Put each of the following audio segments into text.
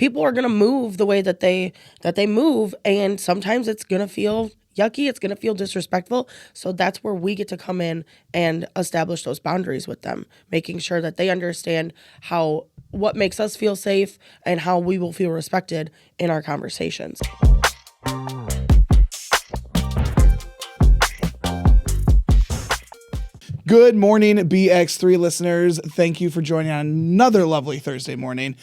people are going to move the way that they move, and sometimes it's going to feel yucky, it's going to feel disrespectful. So that's where we get to come in and establish those boundaries with them, making sure that they understand what makes us feel safe and how we will feel respected in our conversations. Good morning, BX3 listeners. Thank you for joining on another lovely Thursday morning.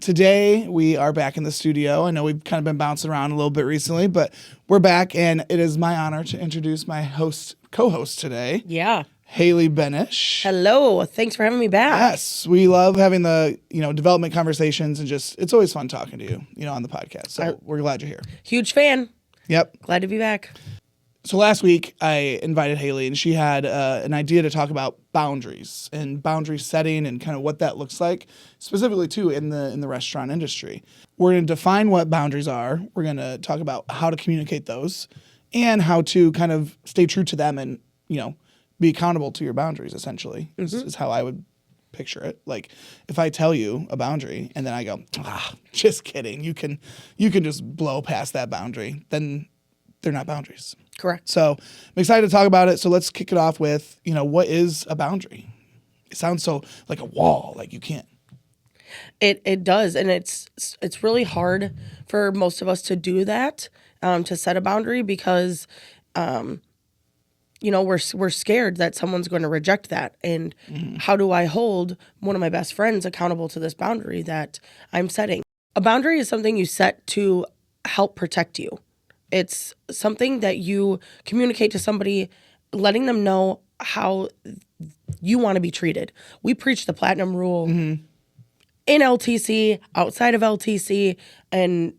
Today, we are back in the studio. I know we've kind of been bouncing around a little bit recently, but we're back, and it is my honor to introduce my co-host today. Yeah. Hailey Benish. Hello. Thanks for having me back. Yes, we love having the development conversations, and it's always fun talking to you, on the podcast. So we're glad you're here. Huge fan. Yep. Glad to be back. So last week, I invited Hailey, and she had an idea to talk about boundaries and boundary setting and kind of what that looks like, specifically, too, in the restaurant industry. We're going to define what boundaries are. We're going to talk about how to communicate those and how to kind of stay true to them and, be accountable to your boundaries, essentially, is how I would picture it. Like, if I tell you a boundary and then I go, just kidding, you can just blow past that boundary, then they're not boundaries. Correct. So I'm excited to talk about it. So let's kick it off with, what is a boundary? It sounds so like a wall, like you can't. It does. And it's really hard for most of us to do that, to set a boundary because, we're scared that someone's going to reject that. And how do I hold one of my best friends accountable to this boundary that I'm setting? A boundary is something you set to help protect you. It's something that you communicate to somebody, letting them know how you want to be treated. We preach the platinum rule in LTC, outside of LTC, and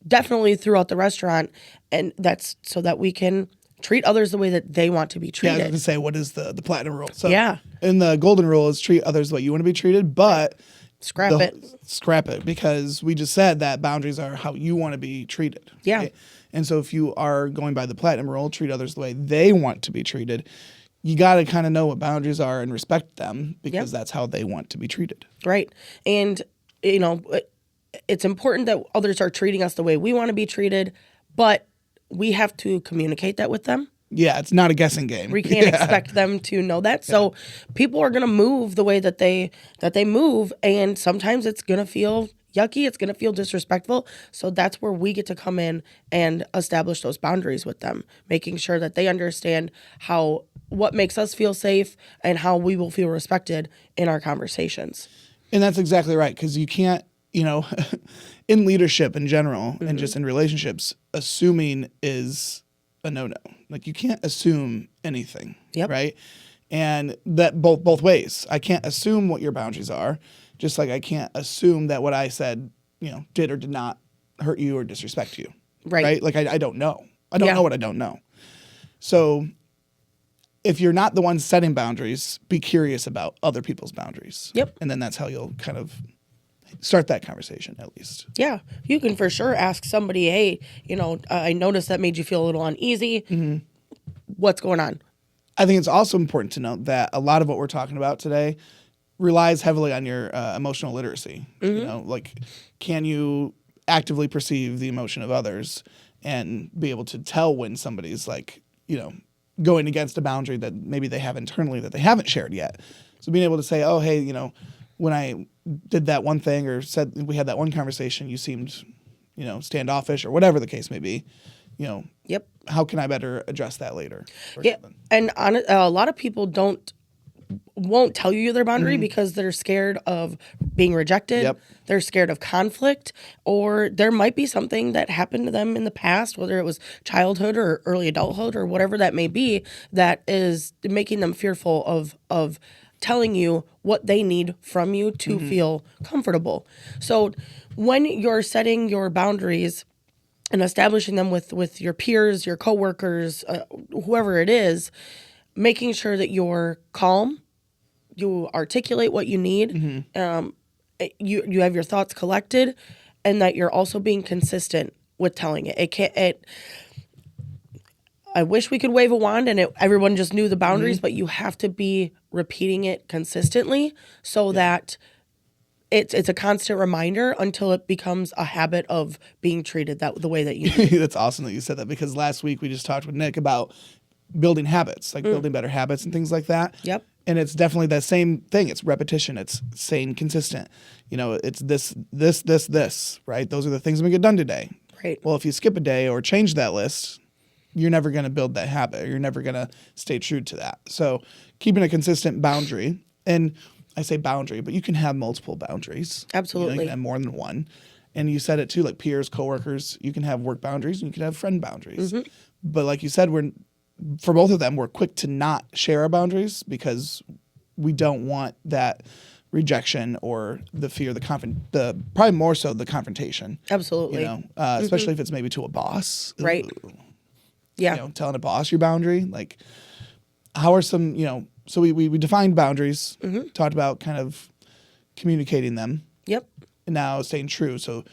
definitely throughout the restaurant. And that's so that we can treat others the way that they want to be treated. Yeah, I was going to say, what is the platinum rule? So, yeah. And the golden rule is treat others the way you want to be treated, but Scrap it, because we just said that boundaries are how you want to be treated. Yeah. Right? And so if you are going by the platinum rule, treat others the way they want to be treated, you got to kind of know what boundaries are and respect them because that's how they want to be treated. Right. And, it's important that others are treating us the way we want to be treated, but we have to communicate that with them. Yeah, it's not a guessing game. We can't expect them to know that. So people are going to move the way that they move, and sometimes it's going to feel yucky, it's going to feel disrespectful. So that's where we get to come in and establish those boundaries with them, making sure that they understand what makes us feel safe and how we will feel respected in our conversations. And that's exactly right, because you can't, in leadership in general and just in relationships, assuming is a no-no. Like, you can't assume anything, right? And that both ways. I can't assume what your boundaries are, just like I can't assume that what I said, did or did not hurt you or disrespect you, right? Like, I don't know. I don't know what I don't know. So if you're not the one setting boundaries, be curious about other people's boundaries. Yep. And then that's how you'll kind of start that conversation, at least. Yeah. You can for sure ask somebody, hey, I noticed that made you feel a little uneasy. What's going on? I think it's also important to note that a lot of what we're talking about today relies heavily on your emotional literacy. Like, can you actively perceive the emotion of others and be able to tell when somebody's going against a boundary that maybe they have internally that they haven't shared yet. So being able to say, oh, hey, when I did that one thing or said we had that one conversation, you seemed, standoffish or whatever the case may be, Yep. How can I better address that later? Yeah. And a lot of people won't tell you their boundary because they're scared of being rejected. Yep. They're scared of conflict, or there might be something that happened to them in the past, whether it was childhood or early adulthood or whatever that may be, that is making them fearful of telling you what they need from you to feel comfortable. So when you're setting your boundaries and establishing them with your peers, your coworkers, whoever it is, making sure that you're calm, you articulate what you need, you have your thoughts collected, and that you're also being consistent with telling it. I wish we could wave a wand and everyone just knew the boundaries, but you have to be repeating it consistently so that it's a constant reminder until it becomes a habit of being treated the way that you do. That's awesome that you said that, because last week we just talked with Nick about building habits, like building better habits and things like that. Yep. And it's definitely that same thing. It's repetition. It's staying consistent. It's this, right? Those are the things we get done today. Right. Well, if you skip a day or change that list, you're never going to build that habit. You're never going to stay true to that. So keeping a consistent boundary, and I say boundary, but you can have multiple boundaries. Absolutely. You can have more than one. And you said it too, like peers, coworkers, you can have work boundaries and you can have friend boundaries. But like you said, for both of them, we're quick to not share our boundaries because we don't want that rejection or the fear, probably more so the confrontation. Absolutely. Especially if it's maybe to a boss. Right. Ooh. Yeah. Telling a boss your boundary. Like, how are some, so we defined boundaries, talked about kind of communicating them. Yep. And now staying true. So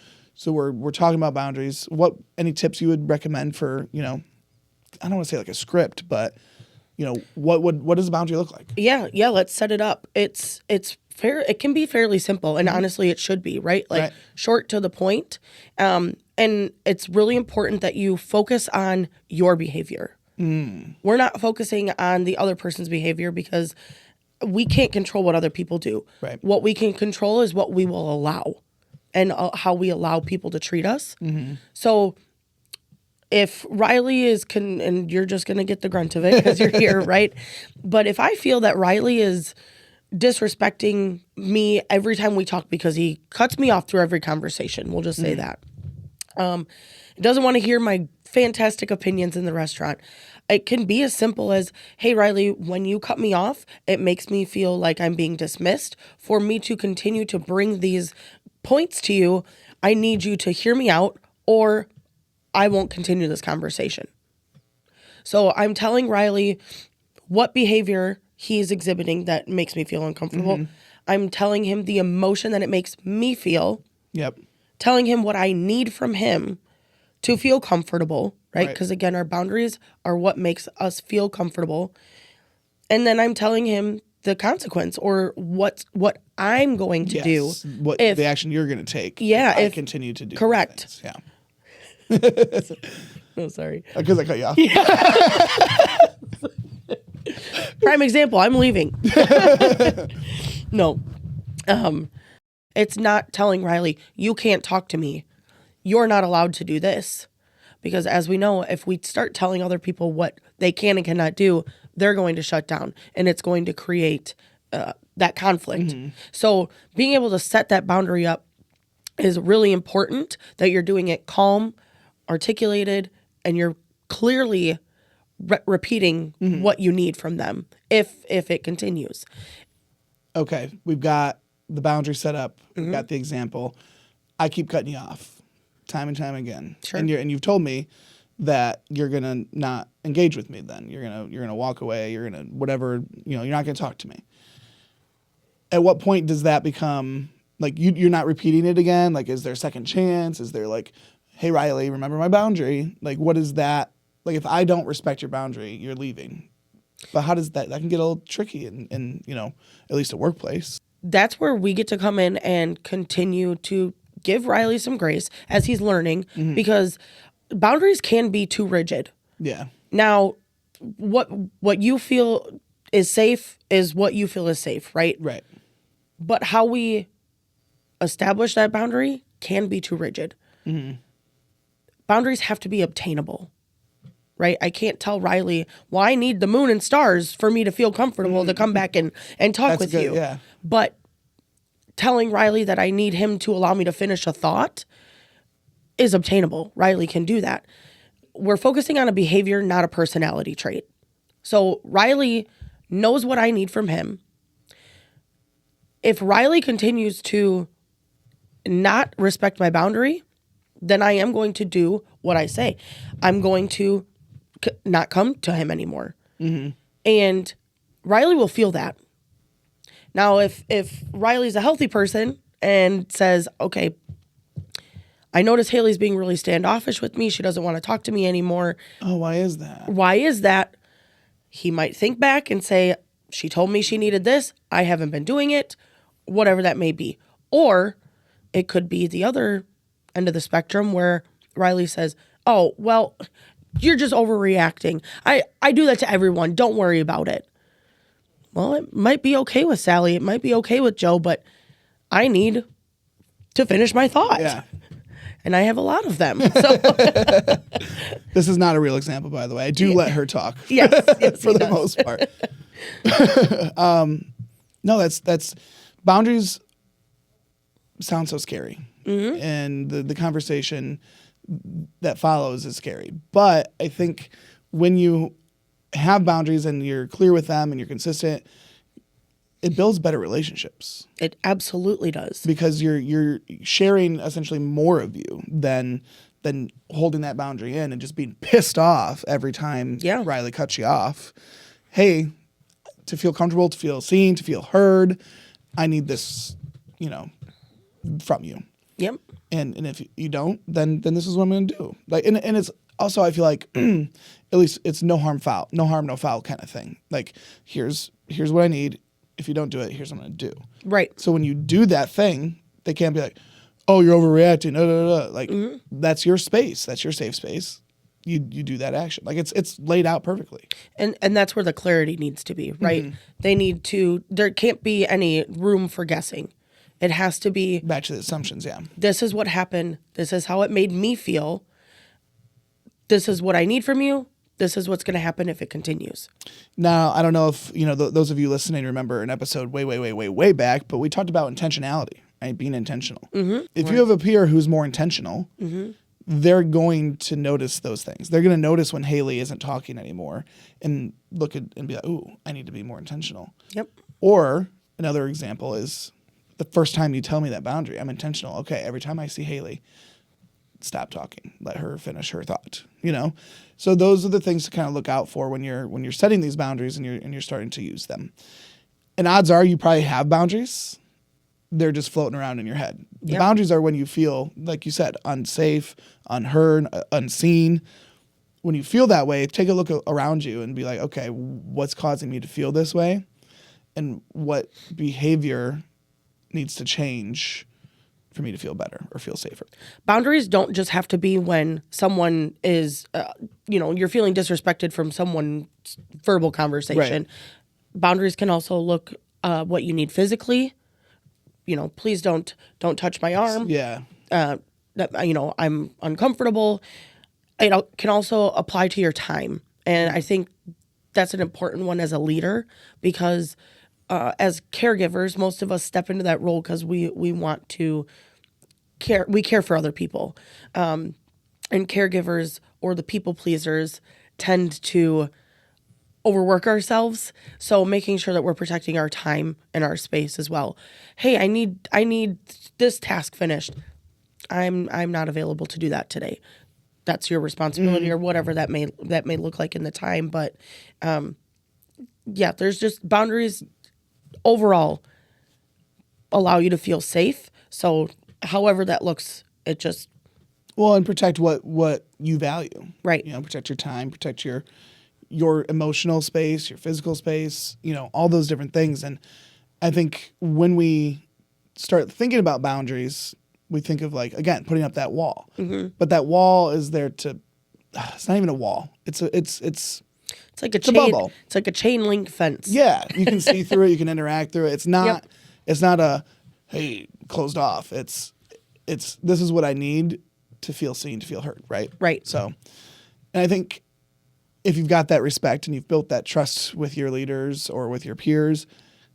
we're talking about boundaries. Any tips you would recommend for, I don't want to say like a script, but what does a boundary look like? Yeah, let's set it up. It's fair. It can be fairly simple, and honestly, it should be, right? Like short to the point. And it's really important that you focus on your behavior. We're not focusing on the other person's behavior because we can't control what other people do. Right. What we can control is what we will allow and how we allow people to treat us. So if Riley and you're just going to get the grunt of it because you're here, right? But if I feel that Riley is disrespecting me every time we talk because he cuts me off through every conversation, we'll just say that. Doesn't want to hear my fantastic opinions in the restaurant. It can be as simple as, hey, Riley, when you cut me off, it makes me feel like I'm being dismissed. For me to continue to bring these points to you, I need you to hear me out or I won't continue this conversation. So I'm telling Riley what behavior he's exhibiting that makes me feel uncomfortable. I'm telling him the emotion that it makes me feel. Yep. Telling him what I need from him to feel comfortable, right? Because again, our boundaries are what makes us feel comfortable. And then I'm telling him the consequence or what I'm going to do. What the action you're going to take. Yeah. If I continue to do. Correct. Things. Yeah. Oh, sorry. Because I cut you off. Prime example, I'm leaving. No. It's not telling Riley, you can't talk to me. You're not allowed to do this. Because as we know, if we start telling other people what they can and cannot do, they're going to shut down. And it's going to create that conflict. So being able to set that boundary up is really important, that you're doing it calm, articulated, and you're clearly repeating what you need from them if it continues. Okay, we've got the boundary set up. We've got the example. I keep cutting you off time and time again. Sure. And you've told me that you're gonna not engage with me then. You're gonna walk away, you're gonna whatever, you're not gonna talk to me. At what point does that become like you're not repeating it again? Like, is there a second chance? Is there like, hey Riley, remember my boundary? Like, what is that? Like, if I don't respect your boundary, you're leaving. But how does that can get a little tricky in at least a workplace. That's where we get to come in and continue to give Riley some grace as he's learning, because boundaries can be too rigid. Yeah. Now, what you feel is safe is what you feel is safe, right? Right. But how we establish that boundary can be too rigid. Boundaries have to be obtainable, right? I can't tell Riley, well, I need the moon and stars for me to feel comfortable to come back and talk That's with good, you. yeah. But telling Riley that I need him to allow me to finish a thought is obtainable. Riley can do that. We're focusing on a behavior, not a personality trait. So Riley knows what I need from him. If Riley continues to not respect my boundary, then I am going to do what I say. I'm going to not come to him anymore. And Riley will feel that. Now, if Riley's a healthy person and says, okay, I notice Hailey's being really standoffish with me. She doesn't want to talk to me anymore. Oh, why is that? Why is that? He might think back and say, she told me she needed this. I haven't been doing it, whatever that may be. Or it could be the other end of the spectrum where Riley says, oh, well, you're just overreacting. I do that to everyone. Don't worry about it. Well, it might be okay with Sally. It might be okay with Joe, but I need to finish my thought. Yeah. And I have a lot of them. So This is not a real example, by the way. I do let her talk. yes, For the most part. No, that's boundaries sound so scary. And the conversation that follows is scary. But I think when you have boundaries and you're clear with them and you're consistent, it builds better relationships. it absolutely does. Because you're sharing essentially more of you than holding that boundary in and just being pissed off every time Riley cuts you off. Hey, to feel comfortable, to feel seen, to feel heard, I need this, from you. Yep. And if you don't, then this is what I'm going to do. Like, and it's also, I feel like at least it's no harm, no foul kind of thing. Like, here's what I need. If you don't do it, here's what I'm going to do. Right. So when you do that thing, they can't be like, oh, you're overreacting. Like, that's your space. That's your safe space. You do that action. Like, it's laid out perfectly. And that's where the clarity needs to be, right? There can't be any room for guessing. It has to be Back to the assumptions, yeah. This is what happened. This is how it made me feel. This is what I need from you. This is what's going to happen if it continues. Now, I don't know if, those of you listening remember an episode way back, but we talked about intentionality, right? Being intentional. If you have a peer who's more intentional, they're going to notice those things. They're going to notice when Hailey isn't talking anymore and look at and be like, ooh, I need to be more intentional. Yep. Or another example is the first time you tell me that boundary, I'm intentional. Okay, every time I see Hailey, stop talking. Let her finish her thought. So those are the things to kind of look out for when you're setting these boundaries and you're starting to use them. And odds are you probably have boundaries. They're just floating around in your head. The boundaries are when you feel, like you said, unsafe, unheard, unseen. When you feel that way, take a look around you and be like, okay, what's causing me to feel this way? And what behavior needs to change for me to feel better or feel safer? Boundaries don't just have to be when someone is, you're feeling disrespected from someone's verbal conversation. Right. Boundaries can also look what you need physically. Please don't touch my arm. Yeah. I'm uncomfortable. It can also apply to your time. And I think that's an important one as a leader because as caregivers, most of us step into that role because we want to care. We care for other people. And caregivers or the people pleasers tend to overwork ourselves. So making sure that we're protecting our time and our space as well. Hey, I need this task finished. I'm not available to do that today. That's your responsibility or whatever that may look like in the time. But there's just boundaries overall allow you to feel safe. So however that looks, it just and protect what you value. Right. Protect your time, protect your emotional space, your physical space, all those different things. And I think when we start thinking about boundaries, we think of like, again, putting up that wall. But that wall is there it's not even a wall. It's like a bubble. It's like a chain link fence. Yeah. You can see through it. You can interact through it. It's not a, hey, closed off. It's this is what I need to feel seen, to feel heard. Right. Right. So, and I think if you've got that respect and you've built that trust with your leaders or with your peers,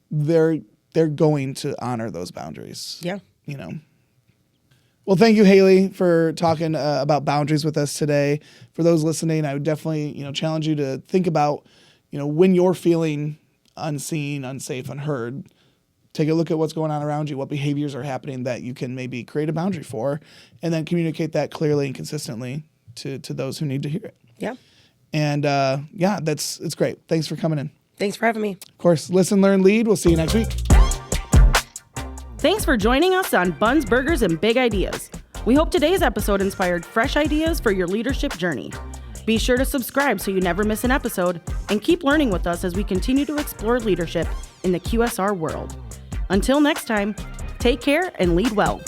they're going to honor those boundaries. Yeah. Well, thank you, Hailey, for talking about boundaries with us today. For those listening, I would definitely, challenge you to think about, when you're feeling unseen, unsafe, unheard, take a look at what's going on around you, what behaviors are happening that you can maybe create a boundary for, and then communicate that clearly and consistently to those who need to hear it. Yeah. And it's great. Thanks for coming in. Thanks for having me. Of course, listen, learn, lead. We'll see you next week. Thanks for joining us on Buns, Burgers, and Big Ideas. We hope today's episode inspired fresh ideas for your leadership journey. Be sure to subscribe so you never miss an episode, and keep learning with us as we continue to explore leadership in the QSR world. Until next time, Take care and lead well.